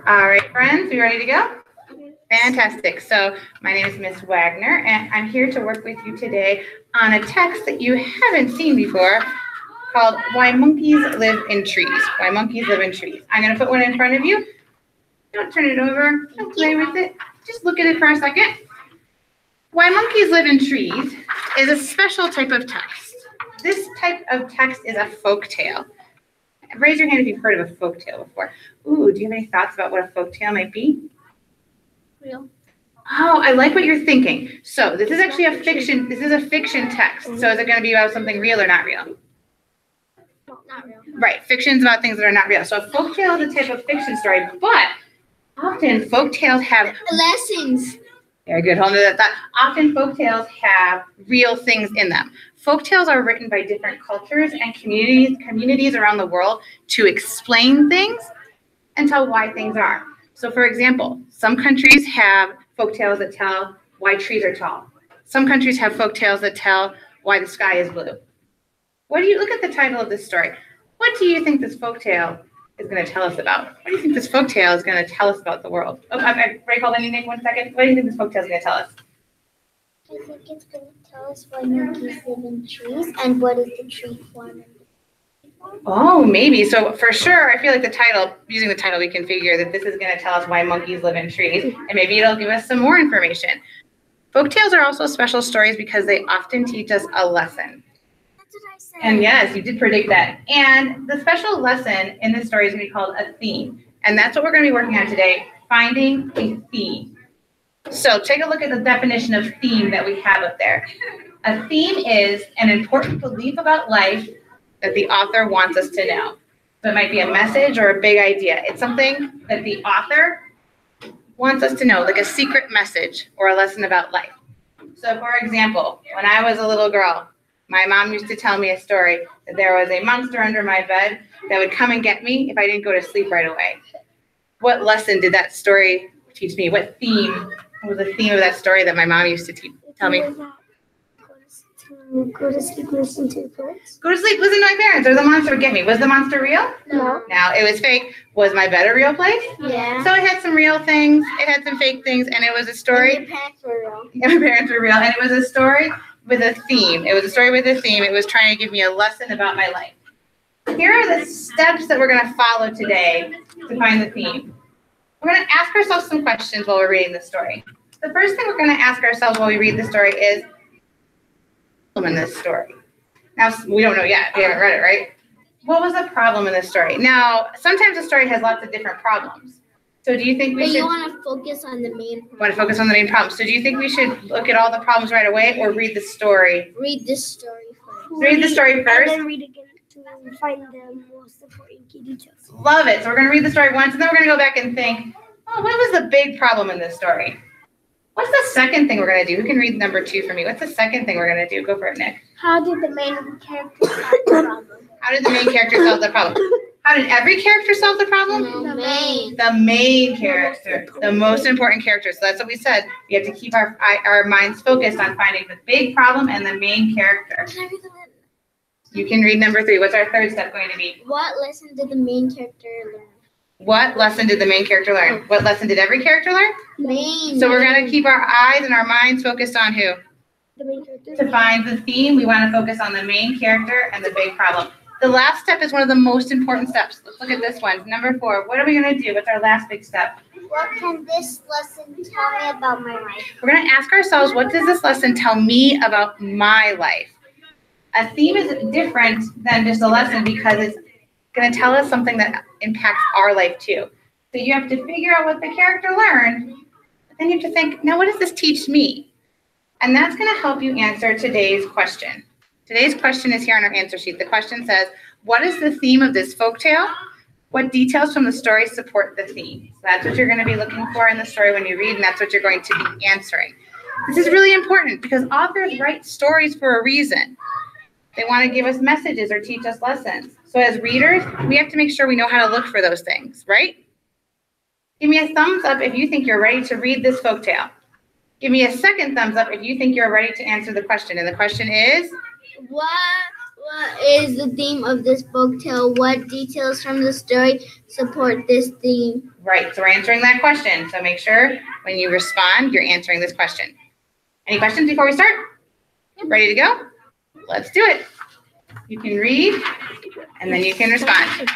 All right, friends, we ready to go? Fantastic. So my name is Miss Wagner, and I'm here to work with you today on a text that you haven't seen before called Why Monkeys Live in Trees. Why Monkeys Live in Trees. I'm going to put one in front of you. Don't turn it over. Don't play with it. Just look at it for a second. Why Monkeys Live in Trees is a special type of text. This type of text is a folk tale. Raise your hand if you've heard of a folk tale before. Ooh, do you have any thoughts about what a folk tale might be? Real. Oh, I like what you're thinking. So this is actually a fiction. This is a fiction text. So is it going to be about something real or not real? No, not real. Right. Fiction's about things that are not real. So a folk tale is a type of fiction story, but often folk tales have Lessons. very good. Hold on to that. Often folk tales have real things in them. Folk tales are written by different cultures and communities around the world to explain things and tell why things are. So for example, some countries have folk tales that tell why trees are tall. Some countries have folk tales that tell why the sky is blue. What do you look at the title of this story? What do you think this folk tale is going to tell us about? What do you think this folk tale is going to tell us about the world? Oh, break hold on your name 1 second. What do you think this folk tale is going to tell us? I think it's going to tell us why monkeys live in trees and what is the tree form. Oh, maybe. So for sure, I feel like using the title, we can figure that this is going to tell us why monkeys live in trees, and maybe it'll give us some more information. Folktales are also special stories because they often teach us a lesson. That's what I said. And yes, you did predict that. And the special lesson in this story is going to be called a theme. And that's what we're going to be working on today, finding a theme. So take a look at the definition of theme that we have up there. A theme is an important belief about life that the author wants us to know. So it might be a message or a big idea. It's something that the author wants us to know, like a secret message or a lesson about life. So for example, when I was a little girl, my mom used to tell me a story that there was a monster under my bed that would come and get me if I didn't go to sleep right away. What lesson did that story teach me? What was the theme of that story that my mom used to tell me? Go to sleep, listen to the birds. Go to sleep, listen to my parents, or the monster would get me. Was the monster real? No. No, it was fake. Was my bed a real place? Yeah. So it had some real things, it had some fake things, and it was a story. And your parents were real. Yeah, my parents were real, and it was a story with a theme. It was a story with a theme. It was trying to give me a lesson about my life. Here are the steps that we're going to follow today to find the theme. We're going to ask ourselves some questions while we're reading the story. The first thing we're going to ask ourselves while we read the story is, in this story. Now, we don't know yet. We haven't read it, right? What was the problem in this story? Now, sometimes a story has lots of different problems. So do you think we should... But you want to focus on the main problem. Want to focus on the main problem. So do you think we should look at all the problems right away or read the story? Read this story first. Read the story first. And then read again to find the most important key details. Love it. So we're going to read the story once, and then we're going to go back and think, oh, what was the big problem in this story? What's the second thing we're going to do? Who can read number 2 for me? What's the second thing we're going to do? Go for it, Nick. How did the main character solve the problem? How did the main character solve the problem? How did every character solve the problem? No, main. The main character, the most important character. So that's what we said. We have to keep our minds focused on finding the big problem and the main character. Can I read the letter? You can read number 3. What's our third step going to be? What lesson did the main character learn? What lesson did the main character learn? What lesson did every character learn? Main. So we're going to keep our eyes and our minds focused on who? The main character. To find the theme, we want to focus on the main character and the big problem. The last step is one of the most important steps. Let's look at this one. Number 4. What are we going to do? What's our last big step? What can this lesson tell me about my life? We're going to ask ourselves, what does this lesson tell me about my life? A theme is different than just a lesson because it's going to tell us something that impacts our life too. So you have to figure out what the character learned, but then you have to think, now what does this teach me? And that's going to help you answer today's question. Today's question is here on our answer sheet. The question says, what is the theme of this folktale? What details from the story support the theme? So that's what you're going to be looking for in the story when you read, and that's what you're going to be answering. This is really important because authors write stories for a reason. They want to give us messages or teach us lessons. So as readers, we have to make sure we know how to look for those things, right? Give me a thumbs up if you think you're ready to read this folktale. Give me a second thumbs up if you think you're ready to answer the question. And the question is? What What is the theme of this book tale? What details from the story support this theme? Right, so we're answering that question. So make sure when you respond, you're answering this question. Any questions before we start? Ready to go? Let's do it. You can read, and then you can respond.